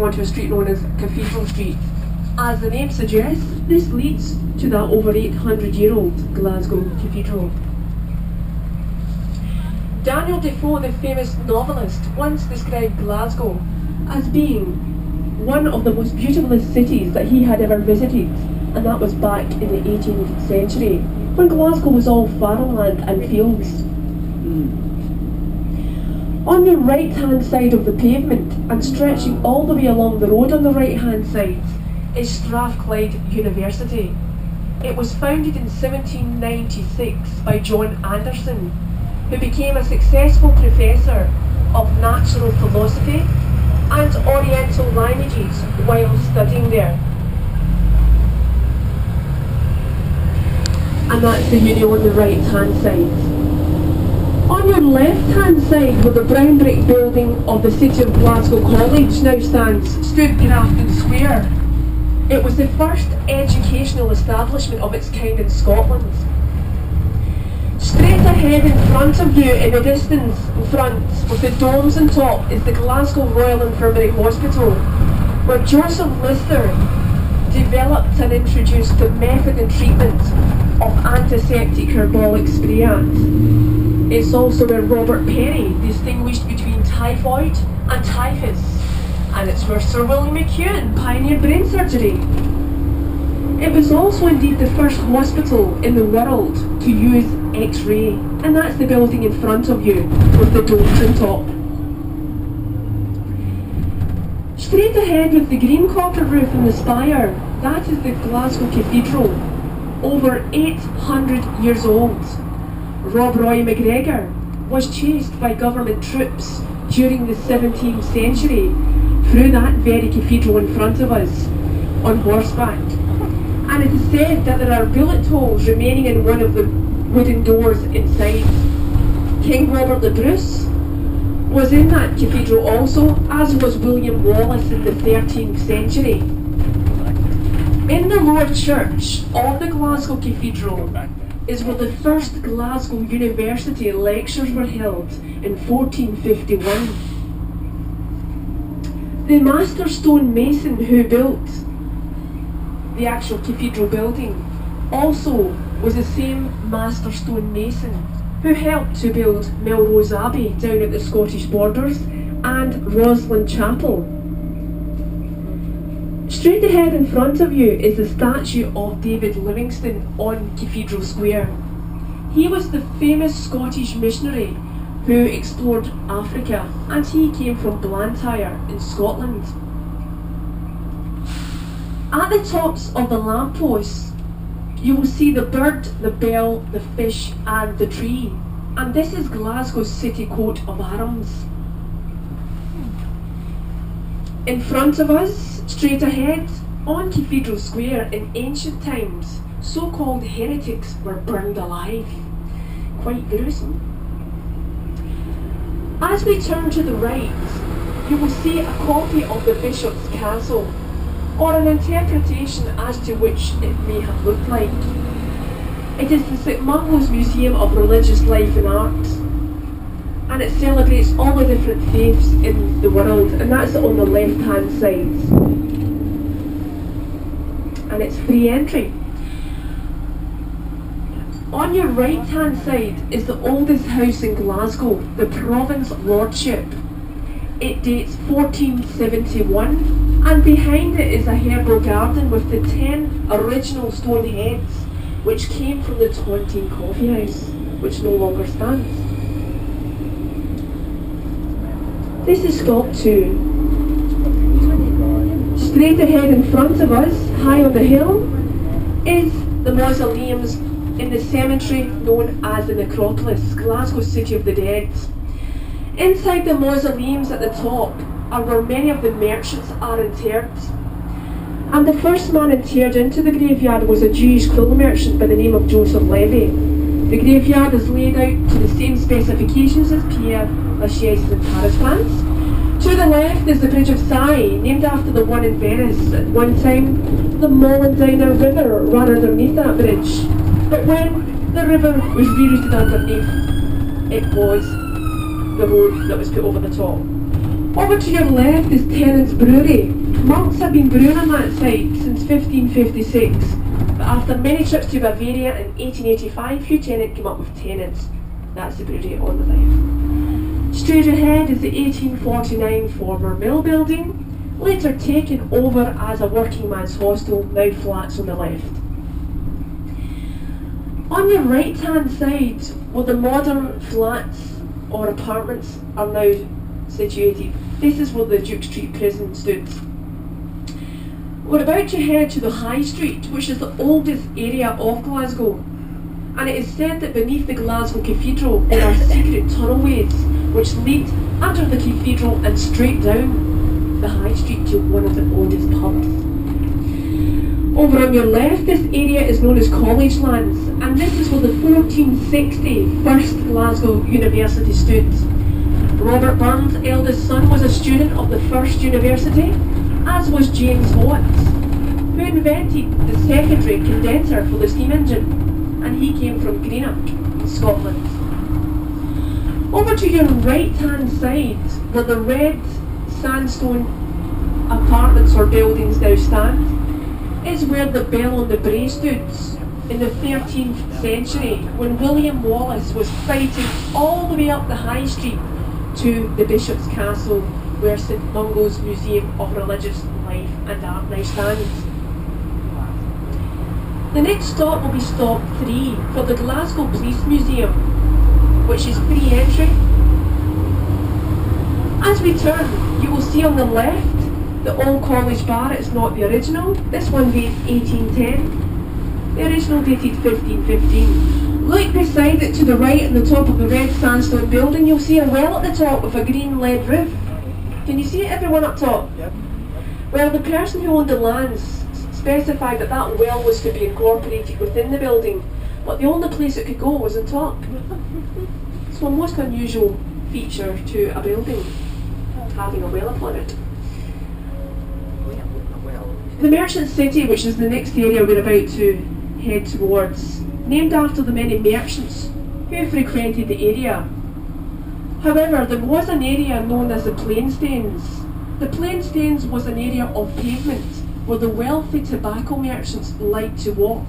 onto a street known as Cathedral Street. As the name suggests, this leads to that over 800-year-old Glasgow Cathedral. Daniel Defoe, the famous novelist, once described Glasgow as being one of the most beautiful cities that he had ever visited, and that was back in the 18th century, when Glasgow was all farmland and fields. On the right-hand side of the pavement, and stretching all the way along the road on the right-hand side, is Strathclyde University. It was founded in 1796 by John Anderson, who became a successful professor of natural philosophy and Oriental languages while studying there. And that's the uni on the right hand side. On your left hand side, where the brown brick building of the City of Glasgow College now stands, stood Glasgow Square. It was the first educational establishment of its kind in Scotland. Straight ahead in front of you, in the distance in front, with the domes on top, is the Glasgow Royal Infirmary Hospital, where Joseph Lister developed and introduced the method and treatment of antiseptic herbolic sprays. It's also where Robert Perry distinguished between typhoid and typhus, and it's where Sir William McEwen pioneered brain surgery. It was also indeed the first hospital in the world to use X-ray, and that's the building in front of you with the domes on top. Straight ahead with the green copper roof and the spire, that is the Glasgow Cathedral, over 800 years old. Rob Roy MacGregor was chased by government troops during the 17th century through that very cathedral in front of us on horseback. And it is said that there are bullet holes remaining in one of the wooden doors inside. King Robert the Bruce was in that cathedral also, as was William Wallace in the 13th century. In the lower church of the Glasgow Cathedral is where the first Glasgow University lectures were held in 1451. The master stone mason who built the actual cathedral building also was the same master stone mason who helped to build Melrose Abbey down at the Scottish borders and Roslin Chapel. Straight ahead in front of you is the statue of David Livingstone on Cathedral Square. He was the famous Scottish missionary who explored Africa, and he came from Blantyre in Scotland. At the tops of the lampposts, you will see the bird, the bell, the fish and the tree. And this is Glasgow's city coat of arms. In front of us, straight ahead, on Cathedral Square, in ancient times, so-called heretics were burned alive. Quite gruesome. As we turn to the right, you will see a copy of the Bishop's Castle, or an interpretation as to which it may have looked like. It is the St Mungo's Museum of Religious Life and Art, and it celebrates all the different faiths in the world, and that's on the left hand side. And it's free entry. On your right hand side is the oldest house in Glasgow, the Province Lordship. It dates 1471, and behind it is a herbal garden with the 10 original stone heads which came from the Tontine Coffee House, which no longer stands. This is Sculpt 2. Straight ahead in front of us, high on the hill, is the mausoleums in the cemetery known as the Necropolis, Glasgow's City of the Dead. Inside the mausoleums at the top are where many of the merchants are interred. And the first man interred into the graveyard was a Jewish quill merchant by the name of Joseph Levy. The graveyard is laid out to the same specifications as Pierre Lachaise and Paris plans. To the left is the Bridge of Sighs, named after the one in Venice. At one time, the Mollendiner River ran underneath that bridge. But when the river was rerouted underneath, it was the road that was put over the top. Over to your left is Tennant's Brewery. Monks have been brewing on that site since 1556, but after many trips to Bavaria in 1885, Hugh Tennant came up with Tennant's. That's the brewery on the left. Straight ahead is the 1849 former mill building, later taken over as a working man's hostel, now flats on the left. On your right hand side, where the modern flats or apartments are now situated, this is where the Duke Street prison stood. We're about to head to the High Street, which is the oldest area of Glasgow, and it is said that beneath the Glasgow Cathedral there are secret tunnelways which lead under the cathedral and straight down the High Street to one of the oldest pubs. Over on your left, this area is known as College Lands, and this is where the 1460 First Glasgow University stood. Robert Burns' eldest son was a student of the first university, as was James Watt, who invented the secondary condenser for the steam engine, and he came from Greenock in Scotland. Over to your right hand side, where the red sandstone apartments or buildings now stand, is where the Bell on the Brae stood in the 13th century, when William Wallace was fighting all the way up the High Street to the Bishop's Castle, where St Mungo's Museum of Religious Life and Art now stands. The next stop will be stop 3 for the Glasgow Police Museum, which is free entry. As we turn, you will see on the left the Old College Bar. It's not the original. This one dates 1810. The original dated 1515. Look beside it to the right at the top of the red sandstone building, you'll see a well at the top with a green lead roof. Can you see it, everyone up top? Yep. Well, the person who owned the lands specified that that well was to be incorporated within the building, but the only place it could go was on top. So a most unusual feature to a building, having a well upon it. The Merchant City, which is the next area we're about to head towards, named after the many merchants who frequented the area. However, there was an area known as the Plainstains. The Plainstains was an area of pavement where the wealthy tobacco merchants liked to walk.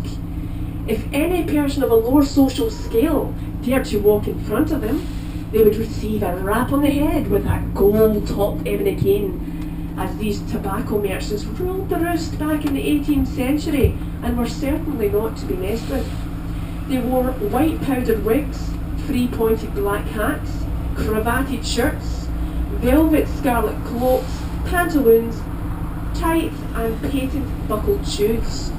If any person of a lower social scale dared to walk in front of them, they would receive a rap on the head with that gold-topped ebony cane, as these tobacco merchants ruled the roost back in the 18th century and were certainly not to be messed with. They wore white powdered wigs, three-pointed black hats, cravated shirts, velvet scarlet cloaks, pantaloons, tights and patent buckled shoes.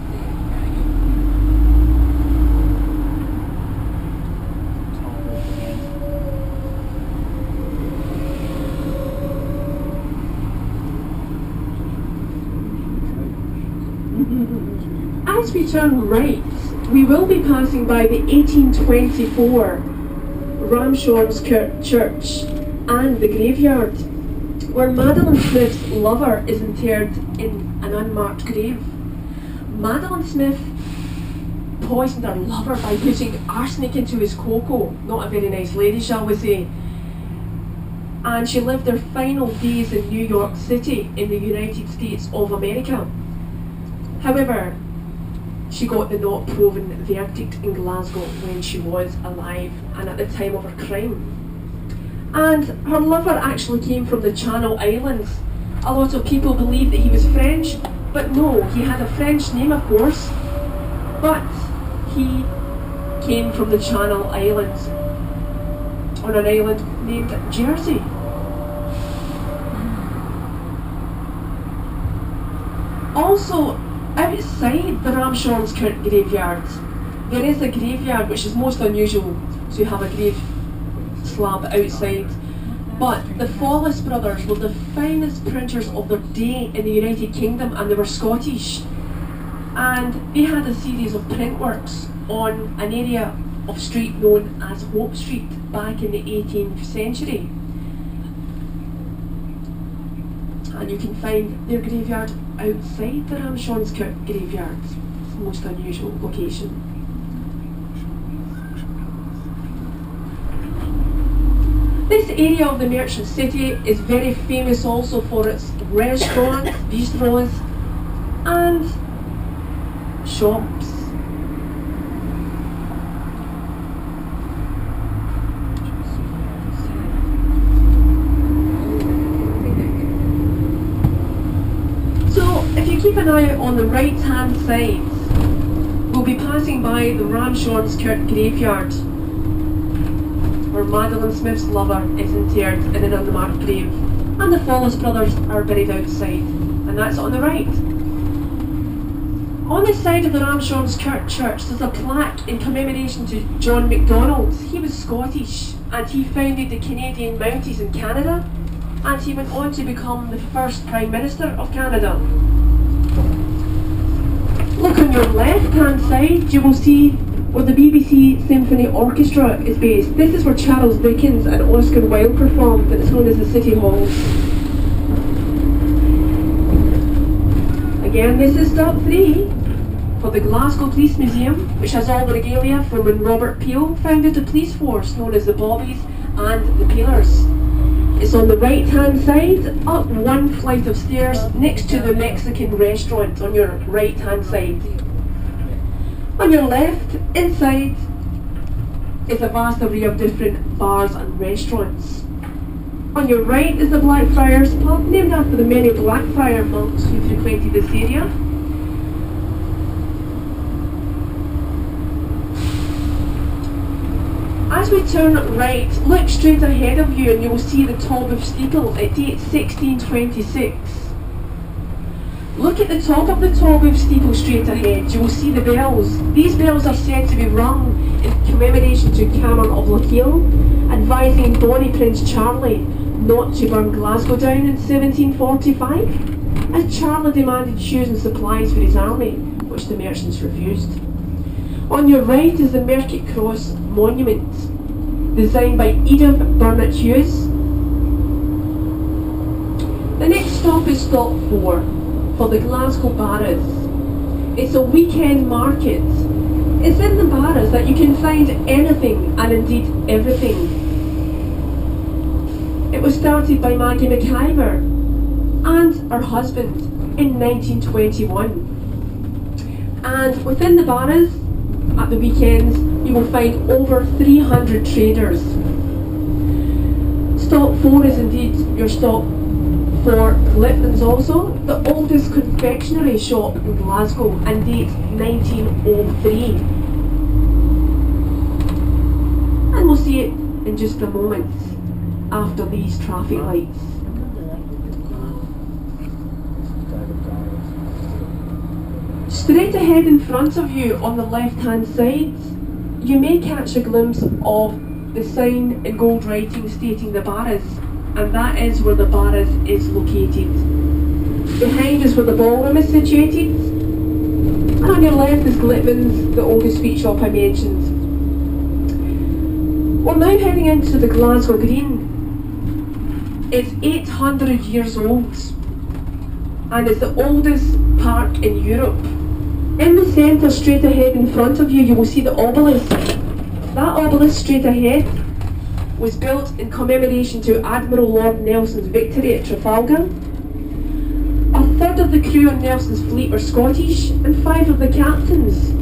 As we turn right, we will be passing by the 1824 Ramshorn's Church and the graveyard, where Madeline Smith's lover is interred in an unmarked grave. Madeline Smith poisoned her lover by putting arsenic into his cocoa. Not a very nice lady, shall we say. And she lived her final days in New York City in the United States of America. However, she got the not proven verdict in Glasgow when she was alive and at the time of her crime. And her lover actually came from the Channel Islands. A lot of people believe that he was French, but no, he had a French name, of course, but he came from the Channel Islands on an island named Jersey. Also, outside the Ramshorn's graveyard, there is a graveyard which is most unusual to have a grave slab outside. But the Follis brothers were the finest printers of their day in the United Kingdom, and they were Scottish. And they had a series of print works on an area of street known as Hope Street back in the 18th century. And you can find their graveyard outside the Ramshorn's graveyard. It's the most unusual location. This area of the merchant city is very famous also for its restaurants, bistros and shops. So if you keep an eye out on the right hand side, we'll be passing by the Ramshornskirk graveyard, where Madeline Smith's lover is interred in an unmarked grave, and the Follis brothers are buried outside, and that's on the right. On the side of the Ramshornskirk church there's a plaque in commemoration to John MacDonald. He was Scottish and he founded the Canadian Mounties in Canada, and he went on to become the first Prime Minister of Canada. Look on your left hand side, you will see where the BBC Symphony Orchestra is based. This is where Charles Dickens and Oscar Wilde performed, and it's known as the City Hall. Again, this is stop 3 for the Glasgow Police Museum, which has all the regalia from when Robert Peel founded the police force known as the Bobbies and the Peelers. It's on the right hand side, up one flight of stairs next to the Mexican restaurant on your right hand side. On your left, inside, is a vast array of different bars and restaurants. On your right is the Blackfriars pub, named after the many Blackfriar monks who frequented this area. As we turn right, look straight ahead of you and you will see the Tolbooth steeple. It dates 1626. Look at the top of the Tolbooth steeple straight ahead. You will see the bells. These bells are said to be rung in commemoration to Cameron of Lochiel, advising Bonnie Prince Charlie not to burn Glasgow down in 1745, as Charlie demanded shoes and supplies for his army, which the merchants refused. On your right is the Merket Cross monument, designed by Edith Burnett Hughes. The next stop is stop 4 for the Glasgow Barras. It's a weekend market. It's in the Barras that you can find anything and indeed everything. It was started by Maggie McIver and her husband in 1921. And within the Barras, at the weekends, you will find over 300 traders. Stop 4 is indeed your stop for Lipton's also, the oldest confectionery shop in Glasgow, and dates 1903. And we'll see it in just a moment after these traffic lights. Straight ahead in front of you on the left hand side, you may catch a glimpse of the sign in gold writing stating the Barras, and that is where the Barras is located. Behind is where the ballroom is situated, and on your left is Glitman's, the oldest sweet shop I mentioned. We're now heading into the Glasgow Green. It's 800 years old and is the oldest park in Europe. In the centre, straight ahead in front of you, you will see the obelisk. That obelisk straight ahead was built in commemoration to Admiral Lord Nelson's victory at Trafalgar. A third of the crew on Nelson's fleet were Scottish, and 5 of the captains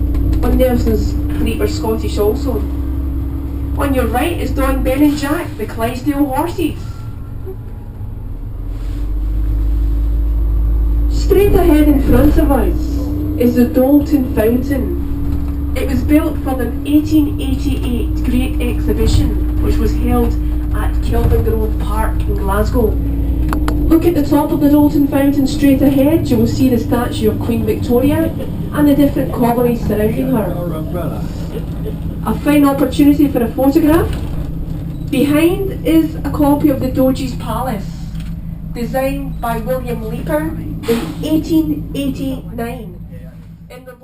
on Nelson's fleet were Scottish also. On your right is Don, Ben and Jack, the Clydesdale horses. Straight ahead in front of us is the Dalton Fountain. It was built for the 1888 Great Exhibition, which was held at Kelvingrove Park in Glasgow. Look at the top of the Dalton Fountain straight ahead. You will see the statue of Queen Victoria and the different colonies surrounding her. A fine opportunity for a photograph. Behind is a copy of the Doge's Palace, designed by William Leeper in 1889. In the